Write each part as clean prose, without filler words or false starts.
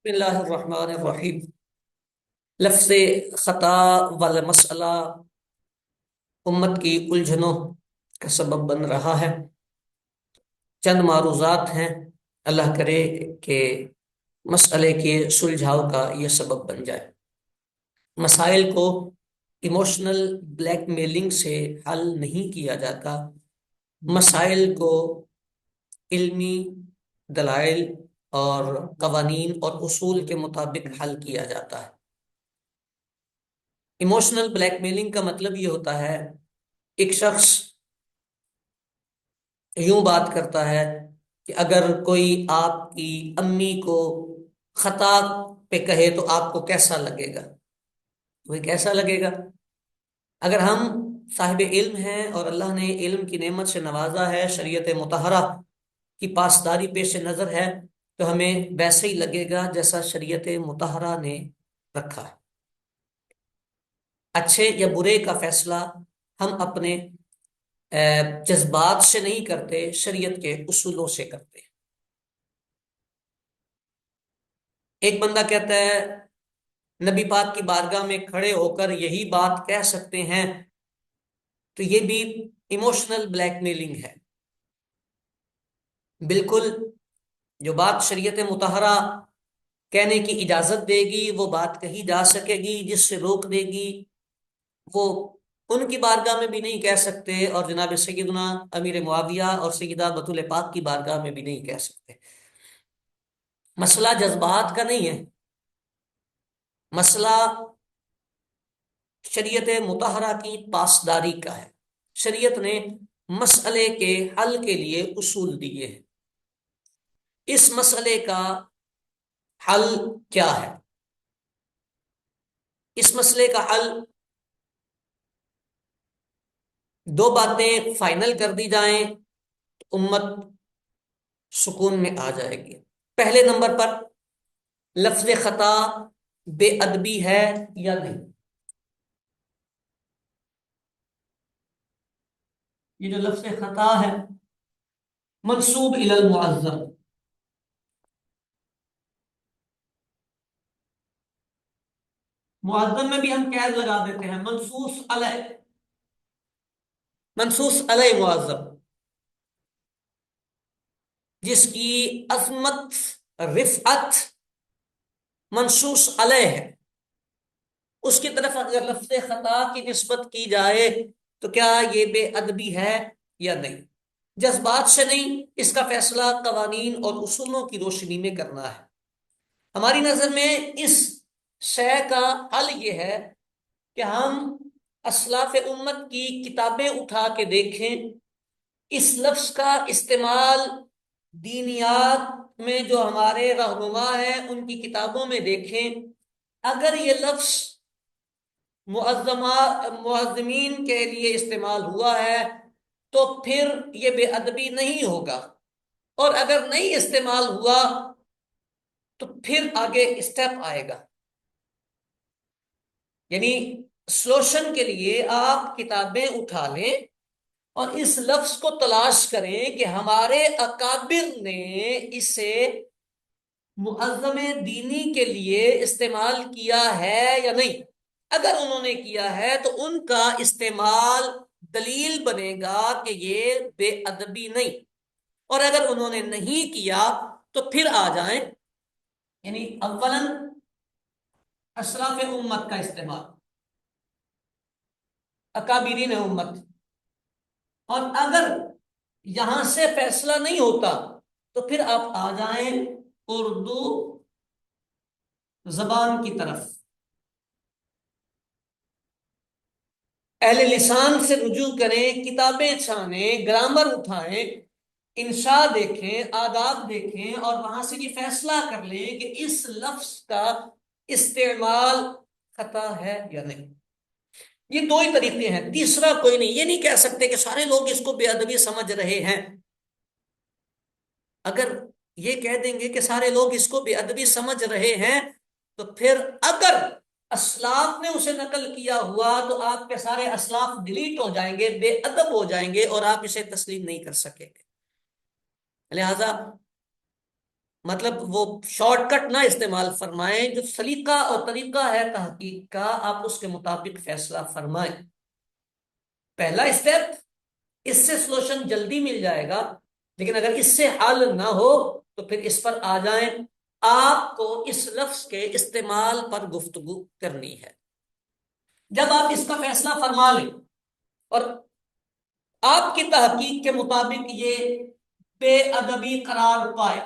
بسم اللہ الرحمن الرحیم۔ لفظ خطا والا مسئلہ امت کی الجھنوں کا سبب بن رہا ہے۔ چند معروضات ہیں، اللہ کرے کہ مسئلے کے سلجھاؤ کا یہ سبب بن جائے۔ مسائل کو ایموشنل بلیک میلنگ سے حل نہیں کیا جاتا، مسائل کو علمی دلائل اور قوانین اور اصول کے مطابق حل کیا جاتا ہے۔ ایموشنل بلیک میلنگ کا مطلب یہ ہوتا ہے، ایک شخص یوں بات کرتا ہے کہ اگر کوئی آپ کی امی کو خطا پہ کہے تو آپ کو کیسا لگے گا؟ وہ کیسا لگے گا؟ اگر ہم صاحب علم ہیں اور اللہ نے علم کی نعمت سے نوازا ہے، شریعت مطہرہ کی پاسداری پیش نظر ہے، تو ہمیں ویسے ہی لگے گا جیسا شریعت مطہرہ نے رکھا ہے۔ اچھے یا برے کا فیصلہ ہم اپنے جذبات سے نہیں کرتے، شریعت کے اصولوں سے کرتے ہیں۔ ایک بندہ کہتا ہے نبی پاک کی بارگاہ میں کھڑے ہو کر یہی بات کہہ سکتے ہیں، تو یہ بھی ایموشنل بلیک میلنگ ہے۔ بالکل جو بات شریعت مطہرہ کہنے کی اجازت دے گی وہ بات کہی جا سکے گی، جس سے روک دے گی وہ ان کی بارگاہ میں بھی نہیں کہہ سکتے، اور جناب سیدنا امیر معاویہ اور سیدہ بطول پاک کی بارگاہ میں بھی نہیں کہہ سکتے۔ مسئلہ جذبات کا نہیں ہے، مسئلہ شریعت مطہرہ کی پاسداری کا ہے۔ شریعت نے مسئلے کے حل کے لیے اصول دیے ہیں۔ اس مسئلے کا حل کیا ہے؟ اس مسئلے کا حل دو باتیں فائنل کر دی جائیں تو امت سکون میں آ جائے گی۔ پہلے نمبر پر لفظ خطا بے ادبی ہے یا نہیں؟ یہ جو لفظ خطا ہے منسوب الی المعظم، معظم میں بھی ہم قید لگا دیتے ہیں، منصوص علیہ معظم، جس کی عظمت رفعت منصوص علیہ ہے، اس کی طرف اگر لفظ خطا کی نسبت کی جائے تو کیا یہ بے ادبی ہے یا نہیں؟ جذبات سے نہیں، اس کا فیصلہ قوانین اور اصولوں کی روشنی میں کرنا ہے۔ ہماری نظر میں اس شے کا حل یہ ہے کہ ہم اسلاف امت کی کتابیں اٹھا کے دیکھیں، اس لفظ کا استعمال دینیات میں جو ہمارے رہنما ہیں ان کی کتابوں میں دیکھیں۔ اگر یہ لفظ معظمین کے لیے استعمال ہوا ہے تو پھر یہ بے ادبی نہیں ہوگا، اور اگر نہیں استعمال ہوا تو پھر آگے اسٹیپ آئے گا۔ یعنی سلوشن کے لیے آپ کتابیں اٹھا لیں اور اس لفظ کو تلاش کریں کہ ہمارے اکابر نے اسے معظم دینی کے لیے استعمال کیا ہے یا نہیں۔ اگر انہوں نے کیا ہے تو ان کا استعمال دلیل بنے گا کہ یہ بے ادبی نہیں، اور اگر انہوں نے نہیں کیا تو پھر آ جائیں، یعنی اولاً اشراف امت کا استعمال، اکابرین امت، اور اگر یہاں سے فیصلہ نہیں ہوتا تو پھر آپ آ جائیں اردو زبان کی طرف، اہل لسان سے رجوع کریں، کتابیں چھانیں، گرامر اٹھائیں، انشاء دیکھیں، آداب دیکھیں، اور وہاں سے یہ فیصلہ کر لیں کہ اس لفظ کا استعمال خطا ہے یا نہیں۔ یہ دو ہی طریقے ہیں، تیسرا کوئی نہیں۔ یہ نہیں کہہ سکتے کہ سارے لوگ اس کو بے ادبی سمجھ رہے ہیں۔ اگر یہ کہہ دیں گے کہ سارے لوگ اس کو بے ادبی سمجھ رہے ہیں تو پھر اگر اسلاف نے اسے نقل کیا ہوا تو آپ کے سارے اسلاف ڈیلیٹ ہو جائیں گے، بے ادب ہو جائیں گے، اور آپ اسے تسلیم نہیں کر سکیں گے۔ لہذا مطلب وہ شارٹ کٹ نہ استعمال فرمائیں، جو سلیقہ اور طریقہ ہے تحقیق کا آپ اس کے مطابق فیصلہ فرمائیں. پہلا اسٹیپ، اس سے سولوشن جلدی مل جائے گا، لیکن اگر اس سے حل نہ ہو تو پھر اس پر آ جائیں. آپ کو اس لفظ کے استعمال پر گفتگو کرنی ہے. جب آپ اس کا فیصلہ فرما لیں اور آپ کی تحقیق کے مطابق یہ بے ادبی قرار پائے،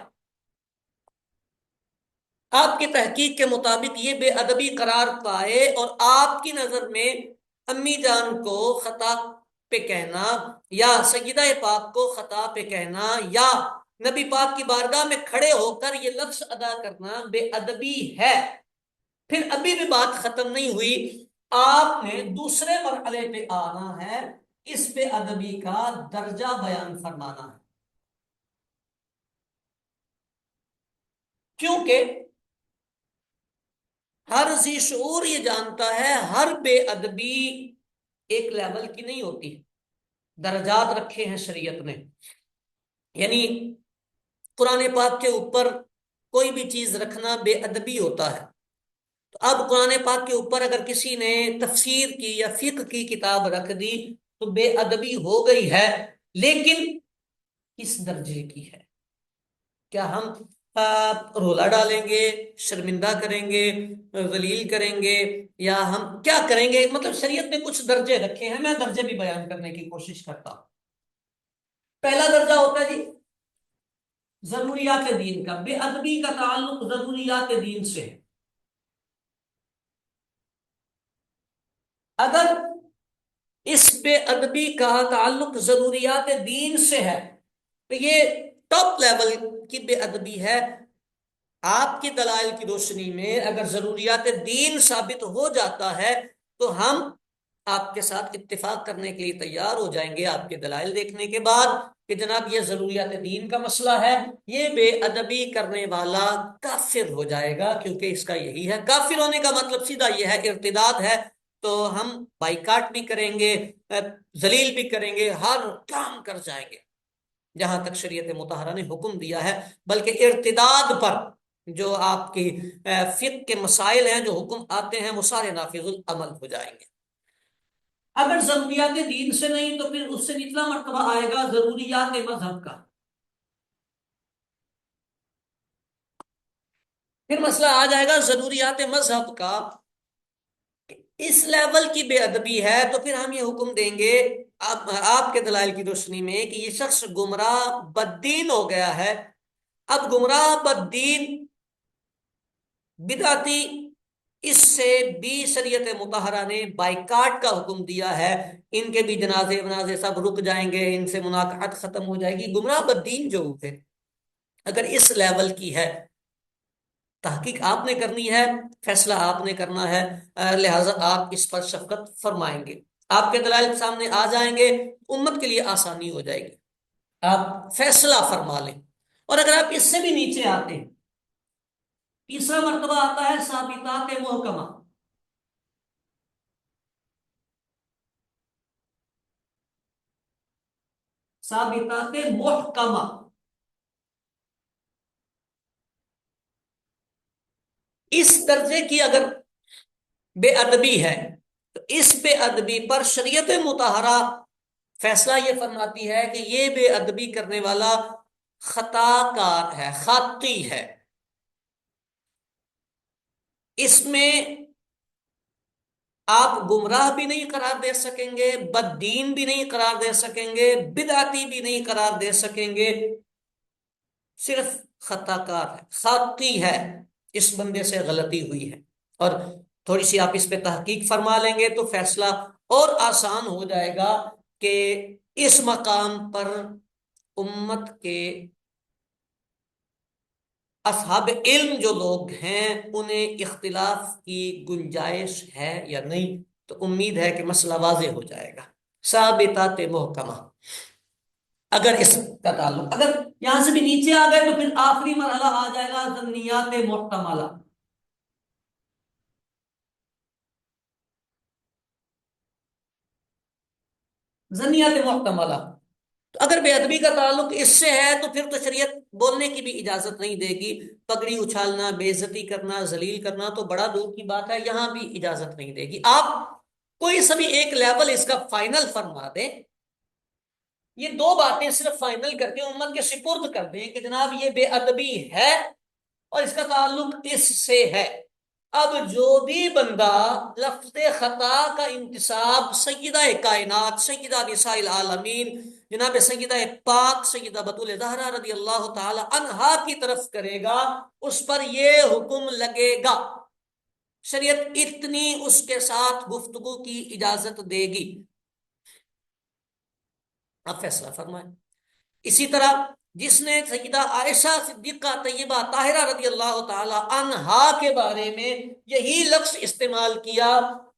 آپ کی تحقیق کے مطابق یہ بے ادبی قرار پائے اور آپ کی نظر میں امی جان کو خطا پہ کہنا یا سیدہ پاک کو خطا پہ کہنا یا نبی پاک کی بارگاہ میں کھڑے ہو کر یہ لفظ ادا کرنا بے ادبی ہے، پھر ابھی بھی بات ختم نہیں ہوئی. آپ نے دوسرے مرحلے پہ آنا ہے، اس بے ادبی کا درجہ بیان فرمانا ہے. کیونکہ ہر ذی شعور یہ جانتا ہے ہر بے ادبی ایک لیول کی نہیں ہوتی، درجات رکھے ہیں شریعت نے. یعنی قرآن پاک کے اوپر کوئی بھی چیز رکھنا بے ادبی ہوتا ہے. تو اب قرآن پاک کے اوپر اگر کسی نے تفسیر کی یا فقہ کی کتاب رکھ دی تو بے ادبی ہو گئی ہے، لیکن کس درجے کی ہے؟ کیا ہم رولا ڈالیں گے، شرمندہ کریں گے، ذلیل کریں گے، یا ہم کیا کریں گے؟ مطلب شریعت نے کچھ درجے رکھے ہیں، میں درجے بھی بیان کرنے کی کوشش کرتا ہوں. پہلا درجہ ہوتا ہے جی ضروریات دین کا. بے ادبی کا تعلق ضروریات دین سے ہے. اگر اس بے ادبی کا تعلق ضروریات دین سے ہے تو یہ ٹاپ لیول کی بے ادبی ہے. آپ کی دلائل کی روشنی میں اگر ضروریات دین ثابت ہو جاتا ہے تو ہم آپ کے ساتھ اتفاق کرنے کے لیے تیار ہو جائیں گے آپ کے دلائل دیکھنے کے بعد کہ جناب یہ ضروریات دین کا مسئلہ ہے، یہ بے ادبی کرنے والا کافر ہو جائے گا، کیونکہ اس کا یہی ہے. کافر ہونے کا مطلب سیدھا یہ ہے، ارتداد ہے. تو ہم بائیکاٹ بھی کریں گے، ذلیل بھی کریں گے، ہر کام کر جائیں گے جہاں تک شریعت مطہرہ نے حکم دیا ہے. بلکہ ارتداد پر جو آپ کی فقہ کے مسائل ہیں، جو حکم آتے ہیں، وہ سارے نافذ العمل ہو جائیں گے. اگر ضروریات دین سے نہیں تو پھر اس سے نچلا مرتبہ آئے گا ضروریات مذہب کا. پھر مسئلہ آ جائے گا ضروریات مذہب کا. اس لیول کی بے ادبی ہے تو پھر ہم یہ حکم دیں گے آپ کے دلائل کی روشنی میں کہ یہ شخص گمراہ بددین ہو گیا ہے. اب گمراہ بددین بدعتی، اس سے بھی شریعت مطہرہ نے بائیکاٹ کا حکم دیا ہے. ان کے بھی جنازے ونازے سب رک جائیں گے، ان سے مناقحت ختم ہو جائے گی. گمراہ بددین جو ہوتے اگر اس لیول کی ہے، تحقیق آپ نے کرنی ہے، فیصلہ آپ نے کرنا ہے، لہذا آپ اس پر شفقت فرمائیں گے. آپ کے دلائل سامنے آ جائیں گے، امت کے لیے آسانی ہو جائے گی. آپ فیصلہ فرما لیں. اور اگر آپ اس سے بھی نیچے آتے ہیں، تیسرا مرتبہ آتا ہے ثابتات محکمہ. ثابتات محکمہ، اس درجے کی اگر بے ادبی ہے تو اس بے ادبی پر شریعت مطہرہ فیصلہ یہ فرماتی ہے کہ یہ بے ادبی کرنے والا خطا کار ہے، خاطی ہے. اس میں آپ گمراہ بھی نہیں قرار دے سکیں گے، بددین بھی نہیں قرار دے سکیں گے، بدعتی بھی نہیں قرار دے سکیں گے. صرف خطا کار ہے، خاطی ہے، اس بندے سے غلطی ہوئی ہے. اور تھوڑی سی آپ اس پہ تحقیق فرما لیں گے تو فیصلہ اور آسان ہو جائے گا کہ اس مقام پر امت کے اصحاب علم جو لوگ ہیں انہیں اختلاف کی گنجائش ہے یا نہیں. تو امید ہے کہ مسئلہ واضح ہو جائے گا. ثابتات محکمہ اگر اس کا تعلق، اگر یہاں سے بھی نیچے آ گئے تو پھر آخری مرحلہ آ جائے گا ظنیات محتملہ. ظنیات محتملہ تو اگر بے ادبی کا تعلق اس سے ہے تو پھر تو شریعت بولنے کی بھی اجازت نہیں دے گی. پگڑی اچھالنا، بے عزتی کرنا، ذلیل کرنا تو بڑا دور کی بات ہے، یہاں بھی اجازت نہیں دے گی. آپ کوئی سبھی ایک لیول اس کا فائنل فرما دیں، یہ دو باتیں صرف فائنل کر کے امت کے سپرد کر دیں کہ جناب یہ بے ادبی ہے اور اس کا تعلق اس سے ہے. اب جو بھی بندہ لفظ خطا کا انتصاب سیدہ کائنات، سیدہ نساء العالمین، جناب سیدہ پاک سیدہ بطول زہرا رضی اللہ تعالی عنہا کی طرف کرے گا، اس پر یہ حکم لگے گا. شریعت اتنی اس کے ساتھ گفتگو کی اجازت دے گی. اب فیصلہ فرمائیں. اسی طرح جس نے سیدہ عائشہ صدیقہ طیبہ طاہرہ رضی اللہ تعالی عنہا کے بارے میں یہی لفظ استعمال کیا،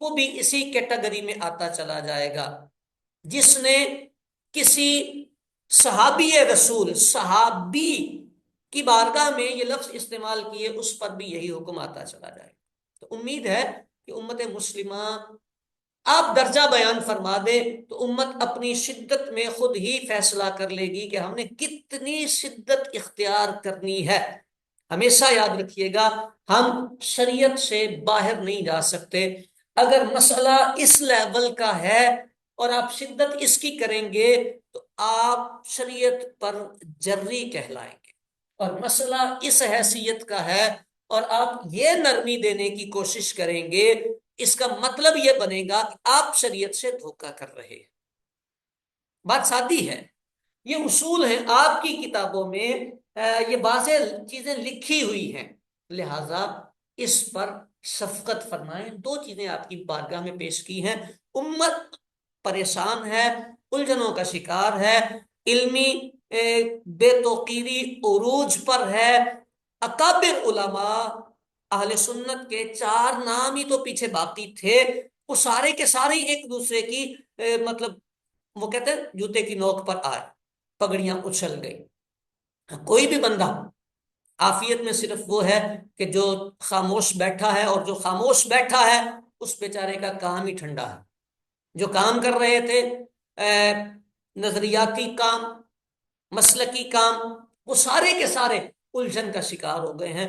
وہ بھی اسی کیٹیگری میں آتا چلا جائے گا. جس نے کسی صحابی رسول، صحابی کی بارگاہ میں یہ لفظ استعمال کیے، اس پر بھی یہی حکم آتا چلا جائے گا. تو امید ہے کہ امت مسلمہ آپ درجہ بیان فرما دیں تو امت اپنی شدت میں خود ہی فیصلہ کر لے گی کہ ہم نے کتنی شدت اختیار کرنی ہے. ہمیشہ یاد رکھیے گا، ہم شریعت سے باہر نہیں جا سکتے. اگر مسئلہ اس لیول کا ہے اور آپ شدت اس کی کریں گے تو آپ شریعت پر جری کہلائیں گے. اور مسئلہ اس حیثیت کا ہے اور آپ یہ نرمی دینے کی کوشش کریں گے، اس کا مطلب یہ بنے گا کہ آپ شریعت سے دھوکہ کر رہے ہیں. بات سادی ہے، یہ اصول ہیں آپ کی کتابوں میں، یہ واضح چیزیں لکھی ہوئی ہیں. لہذا اس پر شفقت فرمائیں. دو چیزیں آپ کی بارگاہ میں پیش کی ہیں. امت پریشان ہے، الجھنوں کا شکار ہے، علمی بے توقیری عروج پر ہے. اکابر علماء اہل سنت کے چار نام ہی تو پیچھے باقی تھے، وہ سارے کے سارے ایک دوسرے کی مطلب وہ کہتے ہیں جوتے کی نوک پر آئے، پگڑیاں اچھل گئی. کوئی بھی بندہ عافیت میں صرف وہ ہے کہ جو خاموش بیٹھا ہے، اور جو خاموش بیٹھا ہے اس بیچارے کا کام ہی ٹھنڈا ہے. جو کام کر رہے تھے نظریاتی کام، مسلکی کام، وہ سارے کے سارے الجھن کا شکار ہو گئے ہیں.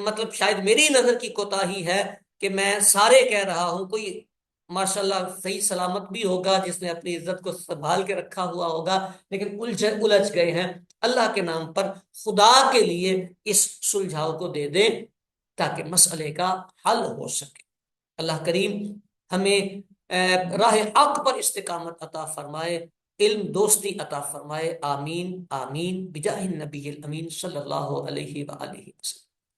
مطلب شاید میری نظر کی کوتاہی ہے کہ میں سارے کہہ رہا ہوں، کوئی ماشاءاللہ صحیح سلامت بھی ہوگا جس نے اپنی عزت کو سنبھال کے رکھا ہوا ہوگا، لیکن الجھ گئے ہیں. اللہ کے نام پر خدا کے لیے اس سلجھاؤ کو دے دیں تاکہ مسئلے کا حل ہو سکے. اللہ کریم ہمیں راہ حق پر استقامت عطا فرمائے، علم دوستی عطا فرمائے. آمین آمین بجاہ النبی الامین صلی اللہ علیہ وآلہ وسلم.